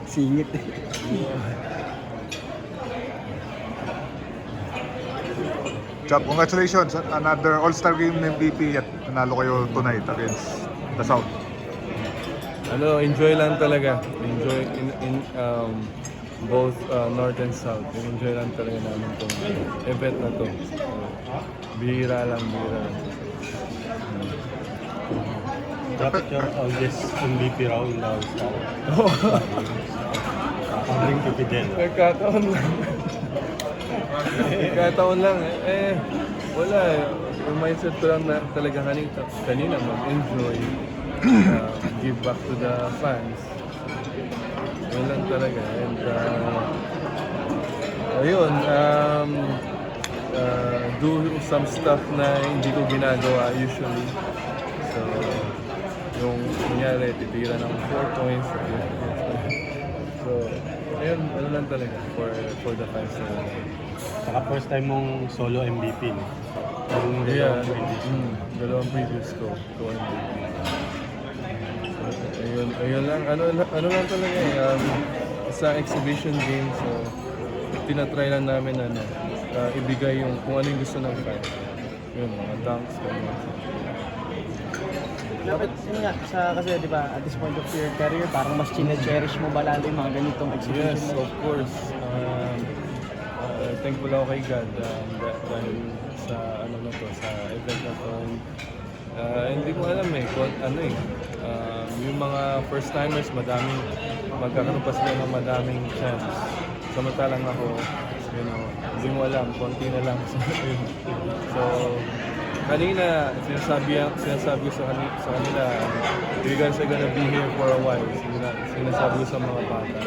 Singit eh. Chap, congratulations. Another All-Star Game MVP at nanalo kayo tonight against the South. Ano, enjoy lang talaga. Enjoy in both North and South. Enjoy lang talaga namin itong event na to. So, bihira lang. Dapat your oldest MVP raw in the All-Star. Ang to Fidel. Nagkataon lang. Wala eh. Yung mindset ko lang na talaga kanina mag-enjoy. Give back to the fans. Yun lang talaga. And ayun, do some stuff na hindi ko ginagawa usually. So, yung kunyari, titira ng 4 points. So, ayun, ano lang talaga for the fans talaga. Saka first time mong solo MVP, no? Yeah, dalawang previous ko MVP. Ayun lang, ano lang talaga sa exhibition game, so tinatry lang namin ibigay yung kung ano yung gusto ng fans. Yun, mga dunks, ganyan. Dapat yun nga, kasi di ba, at this point of your career, parang mas chine-cherish mo ba lalo yung mga ganitong exhibition? Yes, of course. Thankful ako kay God dahil sa sa event na to. Hindi ko alam yung mga first timers magkakaroon pa sila ng madaming chance. Samantalang ako, hindi mo alam, konti na lang. So, kanina sinasabi ko sa kanila, you guys are gonna be here for a while. Sinasabi ko sa mga bata.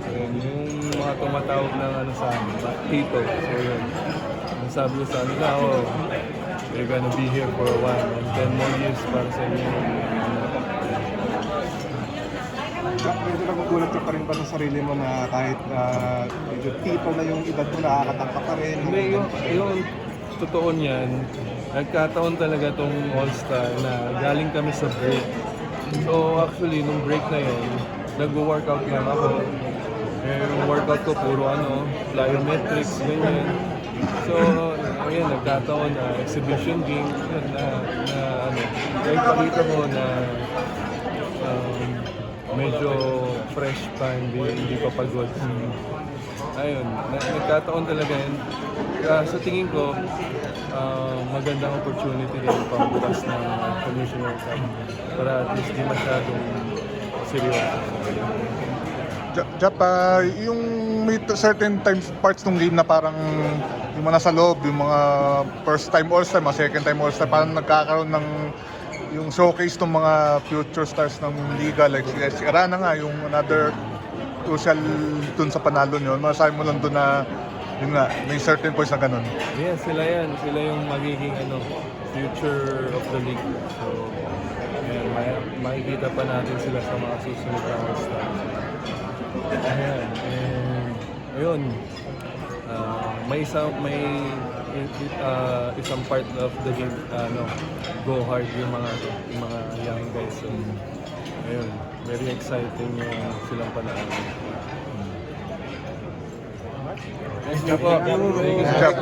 So, yung mga tumatawag ng sa amin, tito. So yun, sinasabi ko sa kanila, you're gonna be here for a while and 10 more years para sa inyo. Medyo nagugulat ka pa rin ba sa sarili mo na kahit tipo na yung edad mo, nakakatangka pa rin? Hindi, yung totoo niyan, nagkataon talaga tong All-Star na galing kami sa break. So actually, nung break na yun, nag-workout lang ako. Yung workout ko puro plyometrics, ganyan. So, ayun, nagkataon na exhibition game na ipakita ko na medyo fresh pa, hindi pa pagod. Ayun, nagkataon talaga yun. Sa tingin ko, magandang opportunity din pambukas ng Commissioner Cup para at least di masyadong seryoso. Jap, yung may certain times parts ng game na parang yung mga nasa loob, yung mga first time All-Star, mga second time All-Star, parang nagkakaroon ng yung showcase ng mga future stars ng liga, like si Arana nga, yung another crucial dun sa panalo nyo. Masasabi mo lang dun na yun nga, may certain points na ganun. Yeah, sila yan. Sila yung magiging future of the league. So, ayan, makikita pa natin sila sa mga susunod na All-Star. Ayan, and ayun, may isang part of the game, go hard yung mga young guys. So, ayun, very exciting yung silang panahon. Thank you po. Jap.